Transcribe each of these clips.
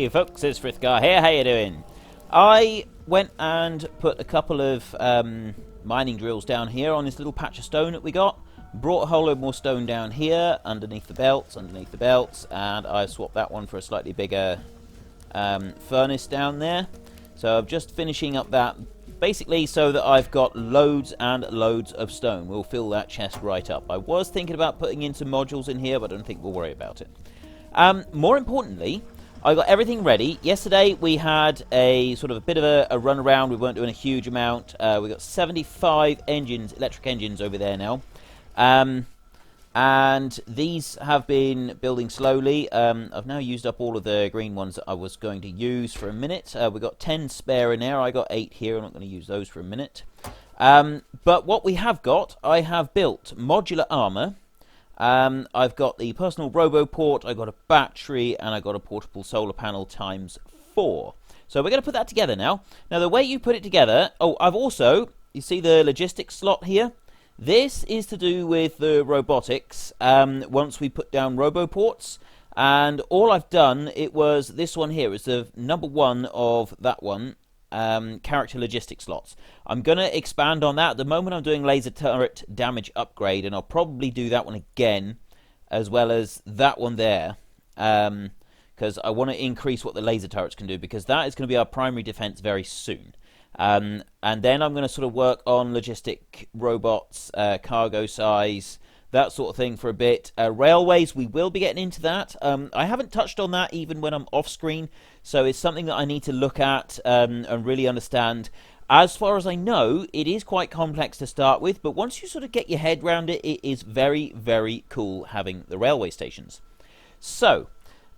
Hey folks, it's Frithgar here, how you doing? I went and put a couple of mining drills down here on this little patch of stone that we got. Brought a whole load more stone down here, underneath the belts, and I swapped that one for a slightly bigger furnace down there. So I'm just finishing up that, basically so that I've got loads and loads of stone. We'll fill that chest right up. I was thinking about putting in some modules in here, but I don't think we'll worry about it. More importantly, I got everything ready. Yesterday we had a sort of a bit of a run around. We weren't doing a huge amount. We got 75 engines, electric engines over there now. And these have been building slowly. I've now used up all of the green ones that I was going to use for a minute. We've got 10 spare in there. I got 8 here. I'm not going to use those for a minute. But what we have got, I have built modular armor. I've got the personal RoboPort, I've got a battery, and I've got a portable solar panel times 4. So we're going to put that together now. Now the way you put it together, I've also, you see the logistics slot here? This is to do with the robotics, once we put down RoboPorts. And all I've done, it was this one here, it's the number 1 of that one. Character logistics slots. I'm going to expand on that. At the moment I'm doing laser turret damage upgrade, and I'll probably do that one again as well as that one there, because I want to increase what the laser turrets can do, because that is going to be our primary defense very soon. And then I'm going to sort of work on logistic robots, cargo size, that sort of thing for a bit. Railways, we will be getting into that. I haven't touched on that even when I'm off screen, so it's something that I need to look at and really understand. As far as I know, it is quite complex to start with, but once you sort of get your head around it, it is very, very cool having the railway stations. So,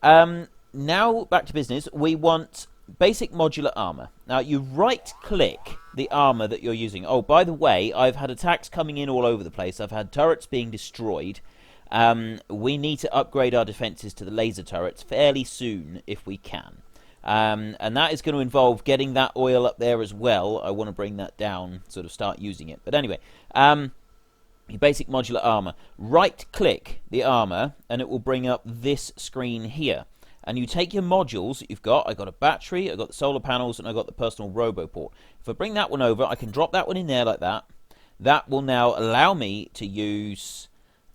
now back to business. We want basic modular armor. Now you right click the armor that you're using. Oh, by the way, I've had attacks coming in all over the place. I've had turrets being destroyed. We need to upgrade our defenses to the laser turrets fairly soon if we can. And that is going to involve getting that oil up there as well. I want to bring that down, sort of start using it. But anyway, your basic modular armor. Right click the armor and it will bring up this screen here. And you take your modules that you've got. I've got a battery, I've got the solar panels, and I've got the personal RoboPort. If I bring that one over, I can drop that one in there like that. That will now allow me to use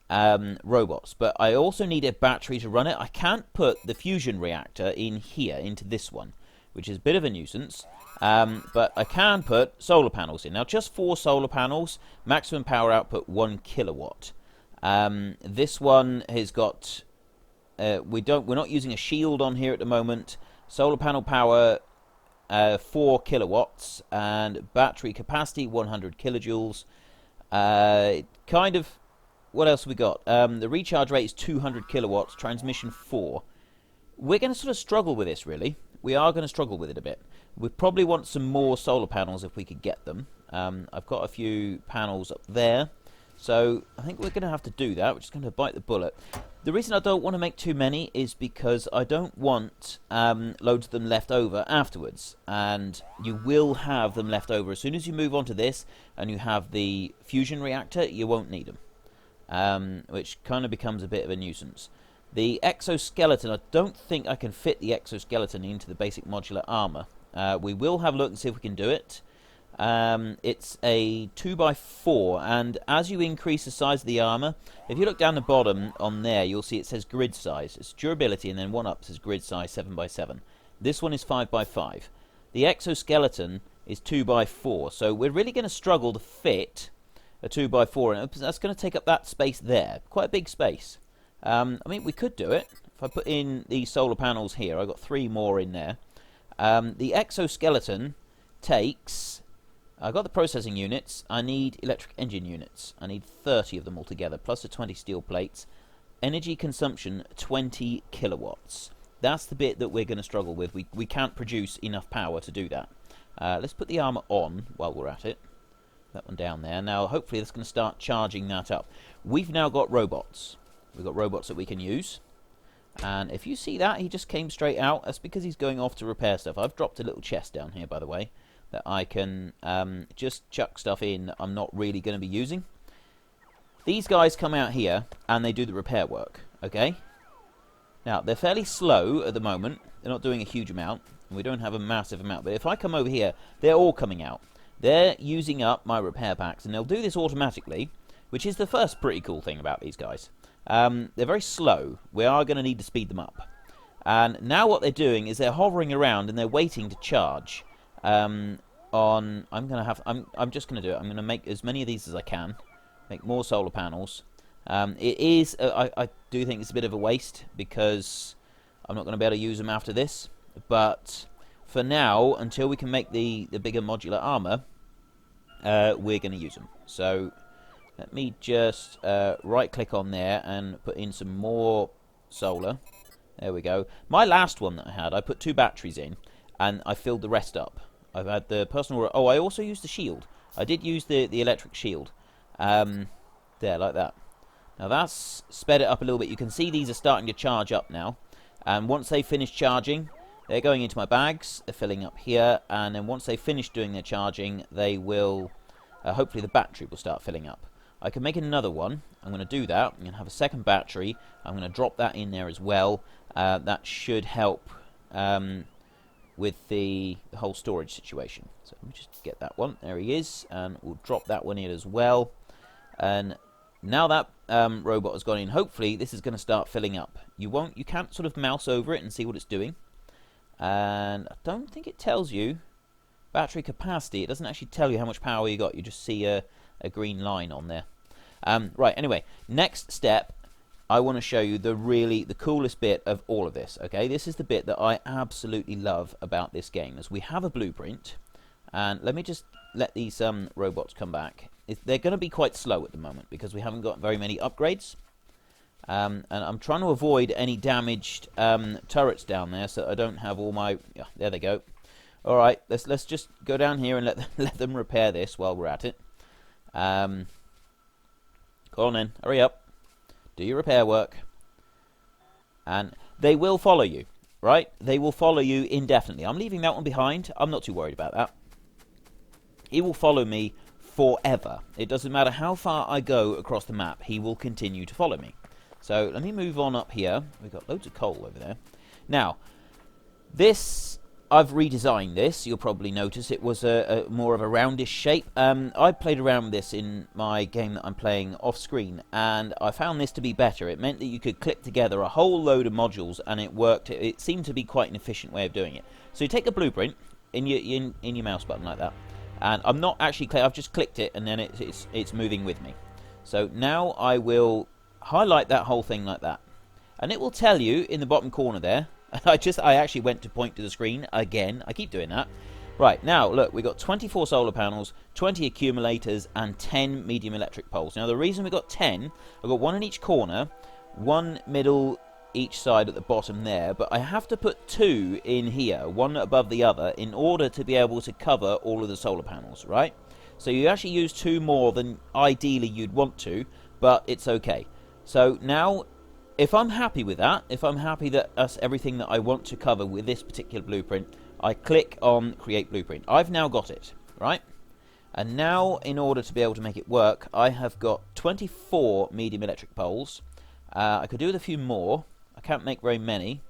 robots. But I also need a battery to run it. I can't put the fusion reactor in here, into this one, which is a bit of a nuisance. But I can put solar panels in. Now, just 4 solar panels, maximum power output 1 kilowatt. This one has got... we're not using a shield on here at the moment. Solar panel power 4 kilowatts and battery capacity 100 kilojoules. Kind of, what else have we got? The recharge rate is 200 kilowatts, transmission 4. We're going to sort of struggle with this, really. We are going to struggle with it a bit. We probably want some more solar panels if we could get them. I've got a few panels up there. So I think we're going to have to do that. We're just going to bite the bullet. The reason I don't want to make too many is because I don't want loads of them left over afterwards. And you will have them left over. As soon as you move on to this and you have the fusion reactor, you won't need them. Which kind of becomes a bit of a nuisance. The exoskeleton, I don't think I can fit the exoskeleton into the basic modular armor. We will have a look and see if we can do it. It's a 2x4, and as you increase the size of the armor, if you look down the bottom on there, you'll see it says grid size. It's durability, and then one up says grid size 7x7. This one is 5x5. The exoskeleton is 2x4, so we're really going to struggle to fit a 2x4, and that's going to take up that space there. Quite a big space. I mean, we could do it. If I put in the solar panels here, I've got 3 more in there. The exoskeleton takes... I've got the processing units. I need electric engine units. I need 30 of them altogether, plus the 20 steel plates. Energy consumption, 20 kilowatts. That's the bit that we're going to struggle with. We can't produce enough power to do that. Let's put the armor on while we're at it. That one down there. Now, hopefully that's going to start charging that up. We've now got robots. We've got robots that we can use. And if you see that, he just came straight out. That's because he's going off to repair stuff. I've dropped a little chest down here, by the way, that I can just chuck stuff in that I'm not really going to be using. These guys come out here and they do the repair work, okay? Now, they're fairly slow at the moment. They're not doing a huge amount. We don't have a massive amount. But if I come over here, they're all coming out. They're using up my repair packs. And they'll do this automatically, which is the first pretty cool thing about these guys. They're very slow. We are going to need to speed them up. And now what they're doing is they're hovering around and they're waiting to charge. I'm just going to do it. I'm going to make as many of these as I can. Make more solar panels. It is, I do think it's a bit of a waste because I'm not going to be able to use them after this. But for now, until we can make the bigger modular armor, we're going to use them. So let me just right click on there and put in some more solar. There we go. My last one that I had, I put 2 batteries in and I filled the rest up. I've had the personal... Oh, I also used the shield. I did use the electric shield. There, like that. Now that's sped it up a little bit. You can see these are starting to charge up now. And once they finish charging, they're going into my bags. They're filling up here. And then once they finish doing their charging, they will... hopefully the battery will start filling up. I can make another one. I'm going to do that. I'm going to have a second battery. I'm going to drop that in there as well. That should help with the whole storage situation. So let me just get that one. There he is. And we'll drop that one in as well. And now that robot has gone in, hopefully this is going to start filling up. You can't sort of mouse over it and see what it's doing. And I don't think it tells you battery capacity. It doesn't actually tell you how much power you got. You just see a green line on there. Right, anyway, next step, I want to show you the coolest bit of all of this. Okay, this is the bit that I absolutely love about this game, as we have a blueprint. And let me just let these robots come back. They're going to be quite slow at the moment because we haven't got very many upgrades. And I'm trying to avoid any damaged turrets down there, so I don't have all my... Yeah, there they go. All right, let's just go down here and let them repair this while we're at it. Go on then, hurry up. Do your repair work. And they will follow you, right? They will follow you indefinitely. I'm leaving that one behind. I'm not too worried about that. He will follow me forever. It doesn't matter how far I go across the map. He will continue to follow me. So let me move on up here. We've got loads of coal over there. Now, this... I've redesigned this. You'll probably notice it was a more of a roundish shape. I played around with this in my game that I'm playing off screen, and I found this to be better. It meant that you could clip together a whole load of modules, and it worked. It seemed to be quite an efficient way of doing it. So you take a blueprint in your mouse button like that, and I'm not actually I've just clicked it, and then it's moving with me. So now I will highlight that whole thing like that, and it will tell you in the bottom corner there. I actually went to point to the screen again. I keep doing that. Right, now, look, we've got 24 solar panels, 20 accumulators, and 10 medium electric poles. Now, the reason we've got 10, I've got one in each corner, one middle each side at the bottom there, but I have to put 2 in here, one above the other, in order to be able to cover all of the solar panels, right? So you actually use 2 more than ideally you'd want to, but it's okay. So now... if I'm happy with that, if I'm happy that that's everything that I want to cover with this particular blueprint, I click on Create Blueprint. I've now got it, right? And now, in order to be able to make it work, I have got 24 medium electric poles. I could do with a few more. I can't make very many.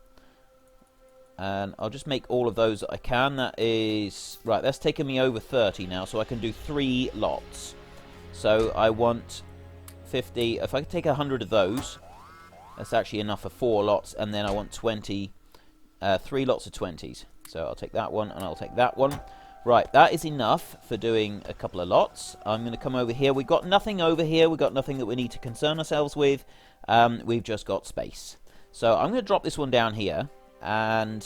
And I'll just make all of those that I can. That is... right, that's taken me over 30 now, so I can do 3 lots. So I want 50... if I could take 100 of those... that's actually enough for 4 lots, and then I want 20, 3 lots of 20s. So I'll take that one, and I'll take that one. Right, that is enough for doing a couple of lots. I'm going to come over here. We've got nothing over here. We've got nothing that we need to concern ourselves with. We've just got space. So I'm going to drop this one down here, and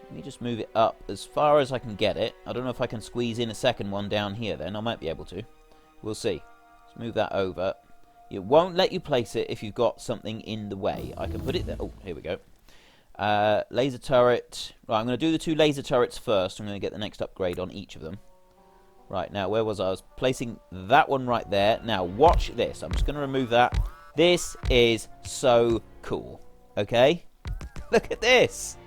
let me just move it up as far as I can get it. I don't know if I can squeeze in a second one down here then. I might be able to. We'll see. Let's move that over. It won't let you place it if you've got something in the way. I can put it there. Oh, here we go. Laser turret. Right, I'm going to do the 2 laser turrets first. I'm going to get the next upgrade on each of them. Right, now, where was I? I was placing that one right there. Now, watch this. I'm just going to remove that. This is so cool. Okay? Look at this.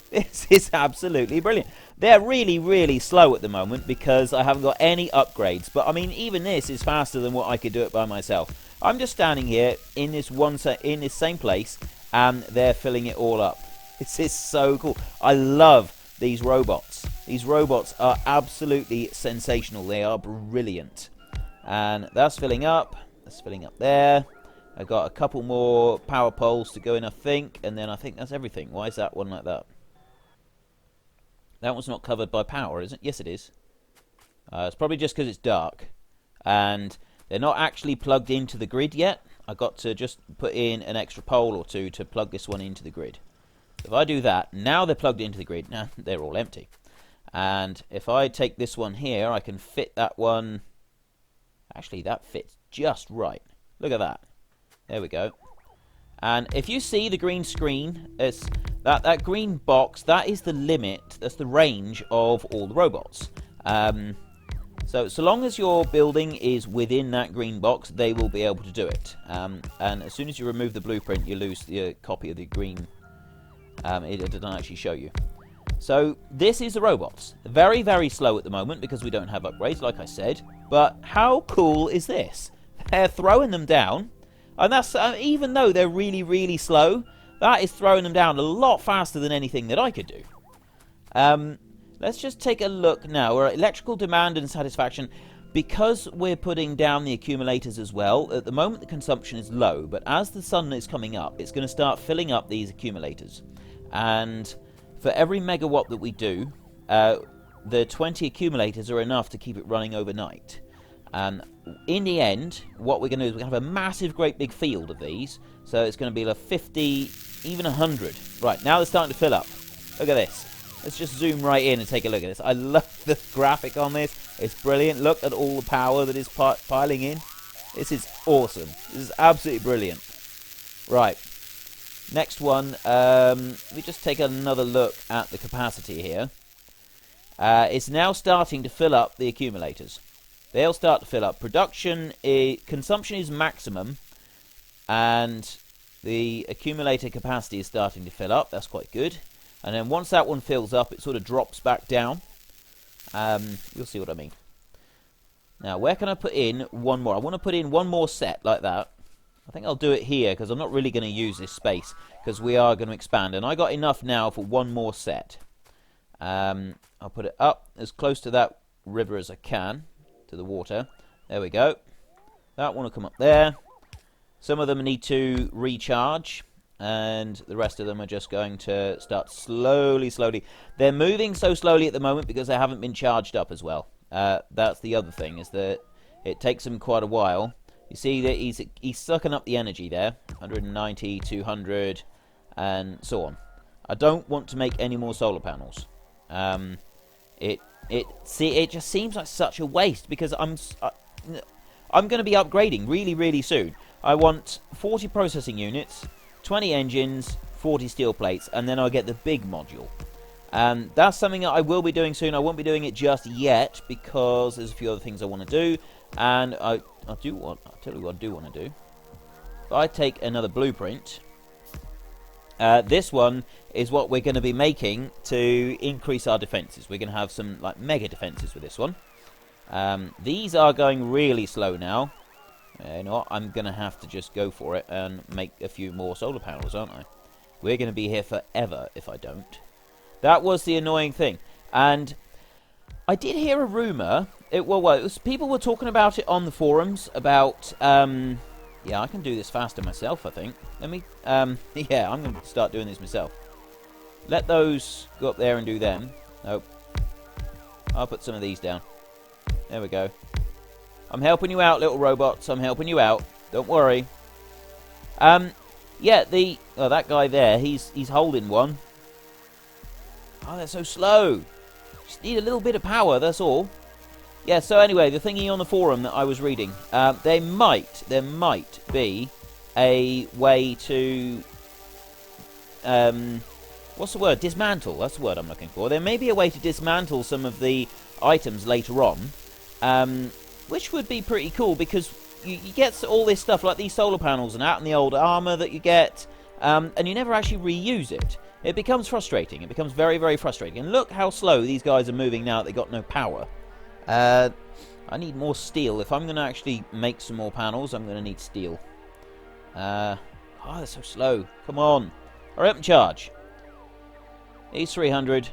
This is absolutely brilliant. They're really, really slow at the moment because I haven't got any upgrades. But, I mean, even this is faster than what I could do it by myself. I'm just standing here in this same place, and they're filling it all up. This is so cool. I love these robots. These robots are absolutely sensational. They are brilliant. And that's filling up. That's filling up there. I've got a couple more power poles to go in, I think. And then I think that's everything. Why is that one like that? That one's not covered by power, is it? Yes, it is. It's probably just because it's dark. And they're not actually plugged into the grid yet. I've got to just put in an extra pole or two to plug this one into the grid. If I do that, now they're plugged into the grid. Now they're all empty. And if I take this one here, I can fit that one. Actually, that fits just right. Look at that. There we go. And if you see the green screen, it's that green box, that is the limit, that's the range of all the robots. So long as your building is within that green box, they will be able to do it. And as soon as you remove the blueprint, you lose the copy of the green. It doesn't actually show you. So this is the robots. Very, very slow at the moment because we don't have upgrades, like I said. But how cool is this? They're throwing them down. And that's even though they're really, really slow, that is throwing them down a lot faster than anything that I could do. Let's just take a look now. We're at electrical demand and satisfaction. Because we're putting down the accumulators as well, at the moment the consumption is low. But as the sun is coming up, it's going to start filling up these accumulators. And for every megawatt that we do, the 20 accumulators are enough to keep it running overnight. And in the end, what we're going to do is we're going to have a massive, great big field of these. So it's going to be like 50, even 100. Right, now they're starting to fill up. Look at this. Let's just zoom right in and take a look at this. I love the graphic on this. It's brilliant. Look at all the power that is piling in. This is awesome. This is absolutely brilliant. Right. Next one. Let me just take another look at the capacity here. It's now starting to fill up the accumulators. They'll start to fill up. Consumption is maximum, and the accumulator capacity is starting to fill up. That's quite good. And then once that one fills up, it sort of drops back down. You'll see what I mean. Now, where can I put in one more? I want to put in one more set like that. I think I'll do it here because I'm not really going to use this space because we are going to expand. And I got enough now for one more set. I'll put it up as close to that river as I can, to the water. There we go. That one will come up there. Some of them need to recharge, and the rest of them are just going to start slowly. They're moving so slowly at the moment because they haven't been charged up as well. That's the other thing, is that it takes them quite a while. You see that he's sucking up the energy there, 190, 200, and so on. I don't want to make any more solar panels. It just seems like such a waste because I'm going to be upgrading really soon. I want 40 processing units, 20 engines, 40 steel plates, and then I'll get the big module. And that's something that I will be doing soon. I won't be doing it just yet because there's a few other things I want to do. And I'll tell you what I do want to do. If I take another blueprint, this one is what we're going to be making to increase our defenses. We're going to have some like mega defenses with this one. These are going really slow now. You know what? I'm going to have to just go for it and make a few more solar panels, aren't I? We're going to be here forever if I don't. That was the annoying thing. And I did hear a rumour. People were talking about it on the forums about... yeah, I can do this faster myself, I think. Let me... yeah, I'm going to start doing this myself. Let those go up there and do them. Nope. I'll put some of these down. There we go. I'm helping you out, little robots. I'm helping you out. Don't worry. Yeah, that guy there, he's holding one. Oh, they're so slow. Just need a little bit of power, that's all. Yeah, so anyway, the thingy on the forum that I was reading, there might be a way to, what's the word? Dismantle, that's the word I'm looking for. There may be a way to dismantle some of the items later on, which would be pretty cool because you get all this stuff like these solar panels and out in the old armor that you get, and you never actually reuse it. It becomes frustrating. It becomes very, very frustrating. And look how slow these guys are moving now that they got no power. I need more steel. If I'm going to actually make some more panels, I'm going to need steel. Oh, Oh, they're so slow. Come on. Hurry up and charge. He's 300.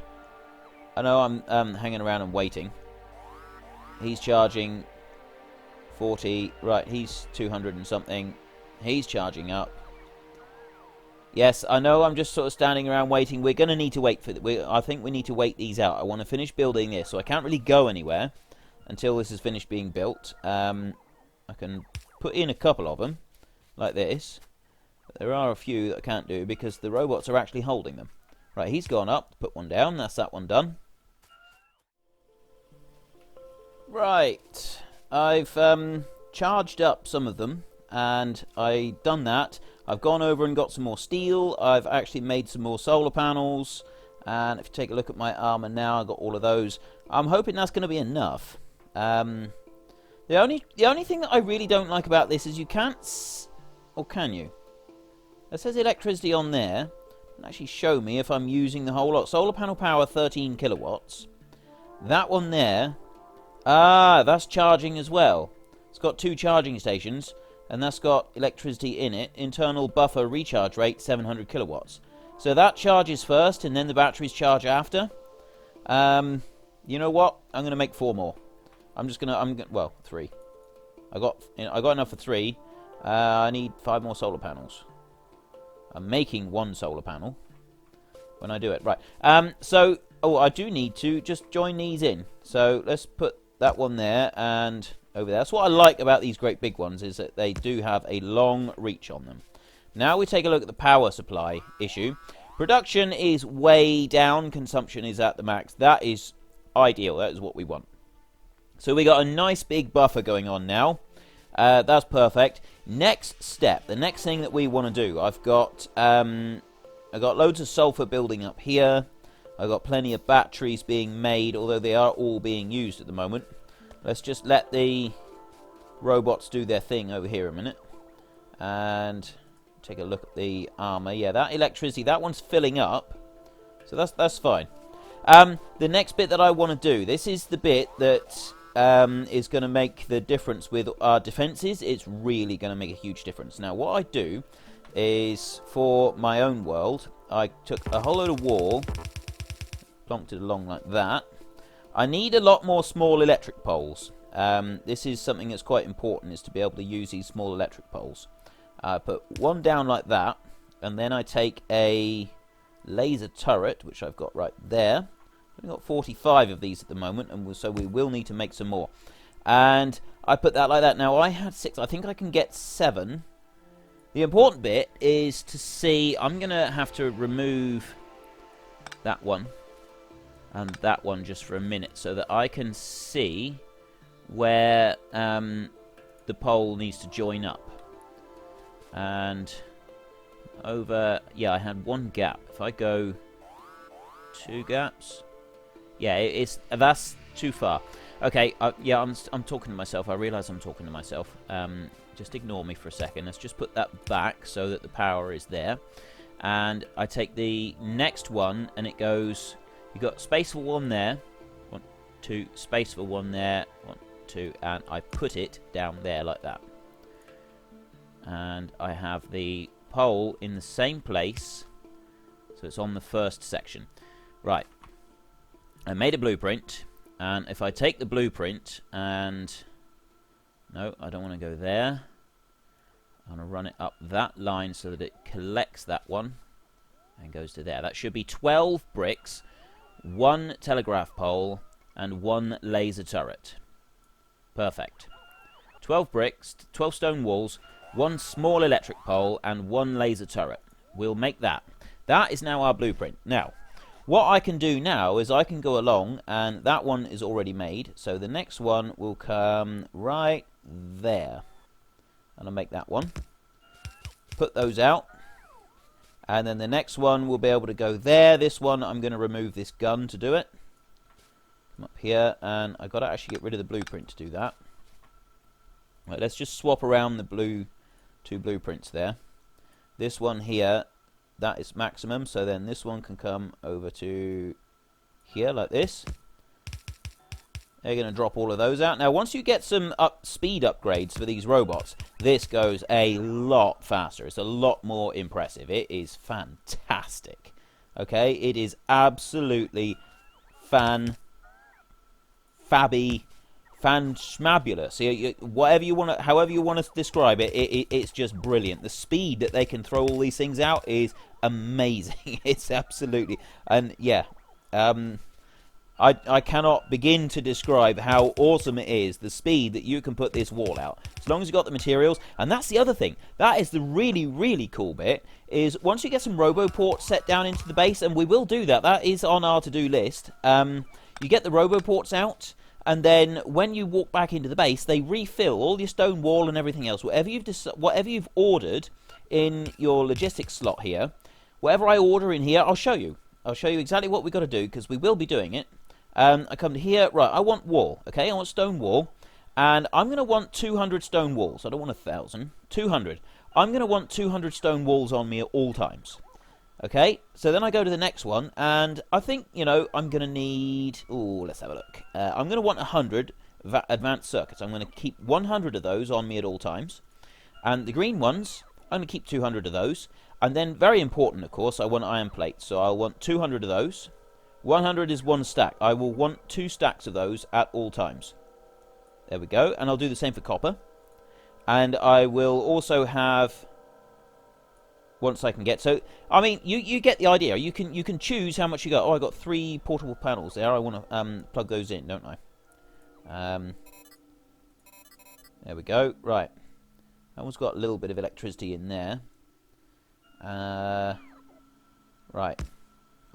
I know I'm hanging around and waiting. He's charging 40. Right, he's 200 and something. He's charging up. Yes, I know I'm just sort of standing around waiting. We're going to need to wait for I think we need to wait these out. I want to finish building this, so I can't really go anywhere until this is finished being built. I can put in a couple of them, like this. But there are a few that I can't do because the robots are actually holding them. Right, he's gone up. Put one down. That's that one done. Right. I've charged up some of them, and I've done that. I've gone over and got some more steel. I've actually made some more solar panels. And if you take a look at my armor now, I've got all of those. I'm hoping that's going to be enough. The only thing that I really don't like about this is you can't... Or can you? It says electricity on there. It can actually show me if I'm using the whole lot. Solar panel power, 13 kilowatts. That one there... Ah, that's charging as well. It's got 2 charging stations. And that's got electricity in it. Internal buffer recharge rate, 700 kilowatts. So that charges first, and then the batteries charge after. You know what? I'm going to make 4 more. Well, 3. I got enough for 3. I need 5 more solar panels. I'm making 1 solar panel when I do it. Right. I do need to just join these in. So let's put that one there and over there. That's what I like about these great big ones, is that they do have a long reach on them. Now we take a look at the power supply issue. Production is way down. Consumption is at the max. That is ideal. That is what we want. So we got a nice big buffer going on now. That's perfect. Next step, the next thing that we want to do, I've got loads of sulfur building up here. I've got plenty of batteries being made, although they are all being used at the moment. Let's just let the robots do their thing over here a minute. And take a look at the armor. Yeah, that electricity, that one's filling up. So that's fine. The next bit that I want to do, this is the bit that is going to make the difference with our defenses. It's really going to make a huge difference. Now, what I do is, for my own world, I took a whole load of wall, plonked it along like that. I need a lot more small electric poles. This is something that's quite important, is to be able to use these small electric poles. I put one down like that, and then I take a laser turret, which I've got right there. I've got 45 of these at the moment, and so we will need to make some more. And I put that like that. Now, I had 6. I think I can get 7. The important bit is to see... I'm going to have to remove that one and that one just for a minute, so that I can see where the pole needs to join up. And over... Yeah, I had 1 gap. If I go 2 gaps... Yeah, that's too far. Okay, yeah, I'm talking to myself. I realise I'm talking to myself. Just ignore me for a second. Let's just put that back so that the power is there. And I take the next one, and it goes... You've got space for 1 there. 1, 2, space for 1 there. 1, 2, and I put it down there like that. And I have the pole in the same place. So it's on the first section. Right. I made a blueprint, and if I take the blueprint and... No, I don't want to go there. I'm going to run it up that line so that it collects that one and goes to there. That should be 12 bricks, 1 telegraph pole, and 1 laser turret. Perfect. 12 bricks, 12 stone walls, 1 small electric pole, and 1 laser turret. We'll make that. That is now our blueprint. Now, what I can do now is I can go along, and that one is already made, so the next one will come right there. And I'll make that one. Put those out. And then the next one will be able to go there. This one, I'm going to remove this gun to do it. Come up here, and I've got to actually get rid of the blueprint to do that. Right, let's just swap around the 2 blueprints there. This one here, that is maximum, so then this one can come over to here like this. They're going to drop all of those out. Now, once you get some speed upgrades for these robots, this goes a lot faster. It's a lot more impressive. It is fantastic. Okay, it is absolutely fan-schmabulous. Whatever you want to, however you want to describe it, it's just brilliant. The speed that they can throw all these things out is amazing. It's absolutely, and yeah, I cannot begin to describe how awesome it is, the speed that you can put this wall out, as long as you've got the materials. And that's the other thing. That is the really, really cool bit, is once you get some roboports set down into the base, and we will do that. That is on our to-do list. You get the roboports out, and then when you walk back into the base, they refill all your stone wall and everything else. Whatever you've ordered in your logistics slot here, whatever I order in here, I'll show you. I'll show you exactly what we've got to do, because we will be doing it. I come to here, right, I want wall, okay? I want stone wall, and I'm going to want 200 stone walls. I don't want 1,000, 200. I'm going to want 200 stone walls on me at all times. Okay, so then I go to the next one, and I think, you know, I'm going to need... Ooh, let's have a look. I'm going to want 100 advanced circuits. I'm going to keep 100 of those on me at all times. And the green ones, I'm going to keep 200 of those. And then, very important, of course, I want iron plates. So I'll want 200 of those. 100 is one stack. I will want 2 stacks of those at all times. There we go. And I'll do the same for copper. And I will also have... Once I can get... So, I mean, you get the idea. You can choose how much you got. Oh, I got 3 portable panels there. I want to plug those in, don't I? There we go. Right. That one's got a little bit of electricity in there. Right.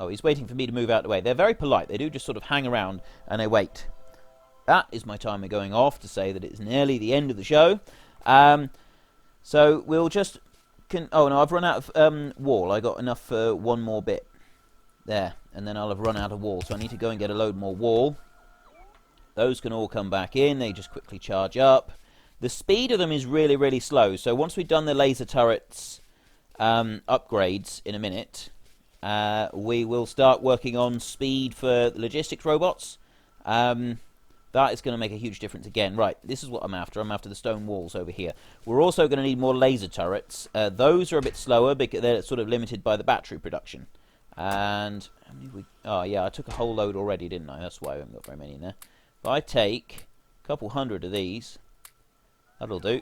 Oh, he's waiting for me to move out of the way. They're very polite. They do just sort of hang around and they wait. That is my timer going off to say that it's nearly the end of the show. So we'll just... Oh, no, I've run out of wall. I got enough for one more bit. There. And then I'll have run out of wall. So I need to go and get a load more wall. Those can all come back in. They just quickly charge up. The speed of them is really, really slow. So once we've done the laser turrets upgrades in a minute... we will start working on speed for logistics robots. That is going to make a huge difference again. Right, this is what I'm after. I'm after the stone walls over here. We're also going to need more laser turrets. Those are a bit slower because they're sort of limited by the battery production. And how many we... Oh, yeah, I took a whole load already, didn't I? That's why I haven't got very many in there. If I take a couple hundred of these, that'll do.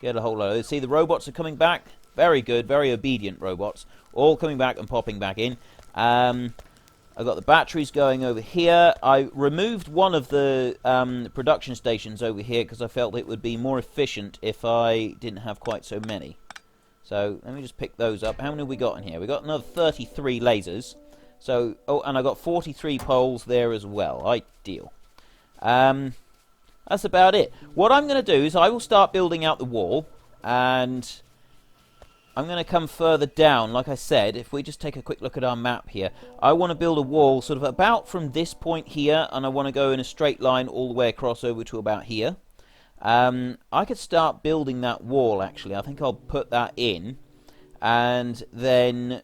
Get a whole load. See, the robots are coming back. Very good, very obedient robots. All coming back and popping back in. I've got the batteries going over here. I removed one of the production stations over here because I felt it would be more efficient if I didn't have quite so many. So let me just pick those up. How many have we got in here? We've got another 33 lasers. So, oh, and I got 43 poles there as well. Ideal. That's about it. What I'm going to do is I will start building out the wall, and I'm going to come further down. Like I said, if we just take a quick look at our map here, I want to build a wall sort of about from this point here, and I want to go in a straight line all the way across over to about here. I could start building that wall, actually. I think I'll put that in, and then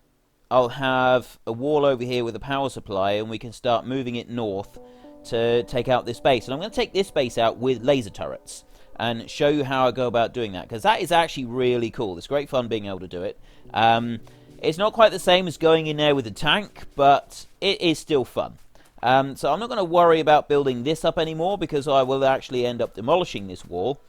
I'll have a wall over here with a power supply, and we can start moving it north to take out this base. And I'm going to take this base out with laser turrets and show you how I go about doing that, because that is actually really cool. It's great fun being able to do it. It's not quite the same as going in there with a tank, but it is still fun. So I'm not going to worry about building this up anymore, because I will actually end up demolishing this wall,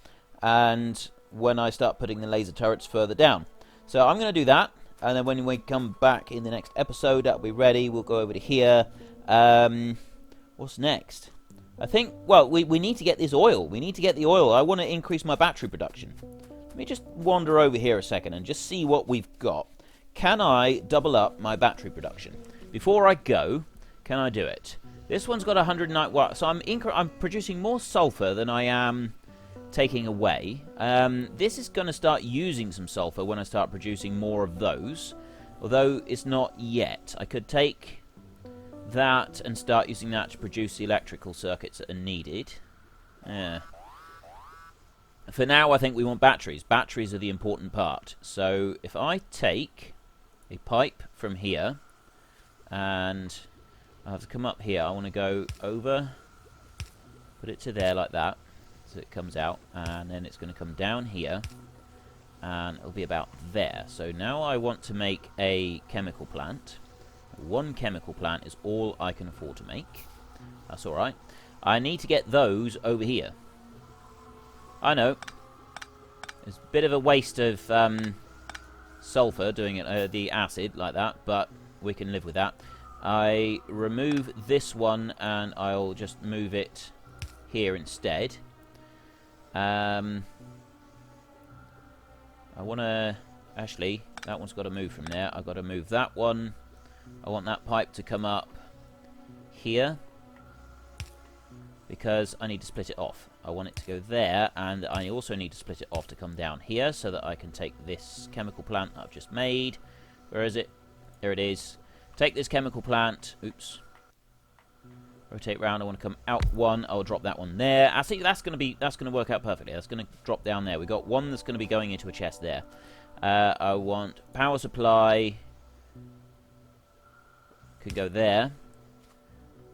and when I start putting the laser turrets further down. So I'm going to do that, and then when we come back in the next episode, that'll be ready. We'll go over to here. What's next? I think, well, we need to get this oil. We need to get the oil. I want to increase my battery production. Let me just wander over here a second and just see what we've got. Can I double up my battery production? Before I go, can I do it? This one's got 109 watts, so I'm producing more sulfur than I am taking away. This is going to start using some sulfur when I start producing more of those, although it's not yet. I could take that and start using that to produce the electrical circuits that are needed. For now, I think we want batteries. Batteries are the important part. So if I take a pipe from here, and I have to come up here, I want to go over Put it to there like that, so it comes out, and then it's going to come down here, and it'll be about there. So now I want to make a chemical plant. One chemical plant is all I can afford to make. That's alright. I need to get those over here. I know. It's a bit of a waste of sulfur doing it, the acid like that, but we can live with that. I remove this one and I'll just move it here instead. I want to... Actually, that one's got to move from there. I've got to move that one. I want that pipe to come up here, because I need to split it off. I want it to go there, and I also need to split it off to come down here, so that I can take this chemical plant I've just made. Where is it? There it is. Take this chemical plant. Oops. Rotate round. I want to come out one. I'll drop that one there. I think that's going to work out perfectly. That's going to drop down there. We've got one that's going to be going into a chest there. I want power supply. Could go there.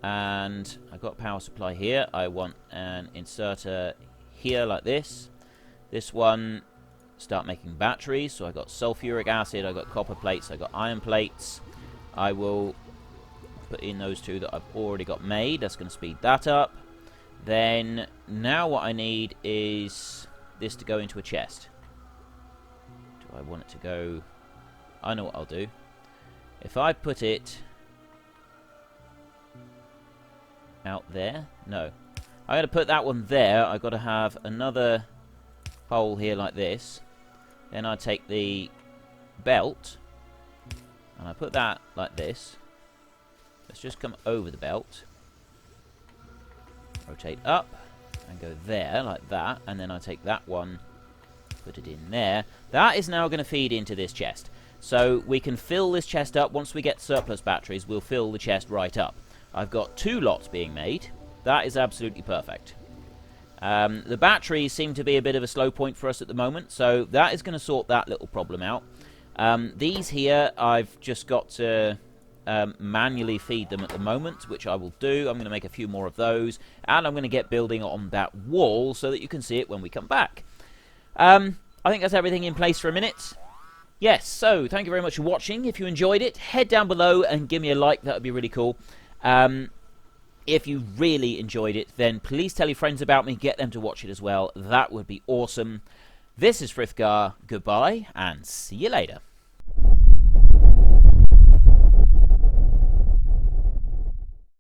And I've got power supply here. I want an inserter here like this. This one, start making batteries. So I've got sulfuric acid, I've got copper plates, I've got iron plates. I will put in those two that I've already got made. That's going to speed that up. Then, now what I need is this to go into a chest. Do I want it to go... I know what I'll do. If I put it... out there? No. I'm going to put that one there. I've got to have another hole here like this. Then I take the belt and I put that like this. Let's just come over the belt. Rotate up and go there like that. And then I take that one, put it in there. That is now going to feed into this chest. So we can fill this chest up. Once we get surplus batteries, we'll fill the chest right up. I've got 2 lots being made. That is absolutely perfect. The batteries seem to be a bit of a slow point for us at the moment, so that is going to sort that little problem out. These here, I've just got to manually feed them at the moment, which I will do. I'm going to make a few more of those, and I'm going to get building on that wall so that you can see it when we come back. I think that's everything in place for a minute. Yes, so thank you very much for watching. If you enjoyed it, head down below and give me a like. That would be really cool. If you really enjoyed it, then please tell your friends about me, get them to watch it as well. That would be awesome. This is Frithgar. Goodbye, and see you later.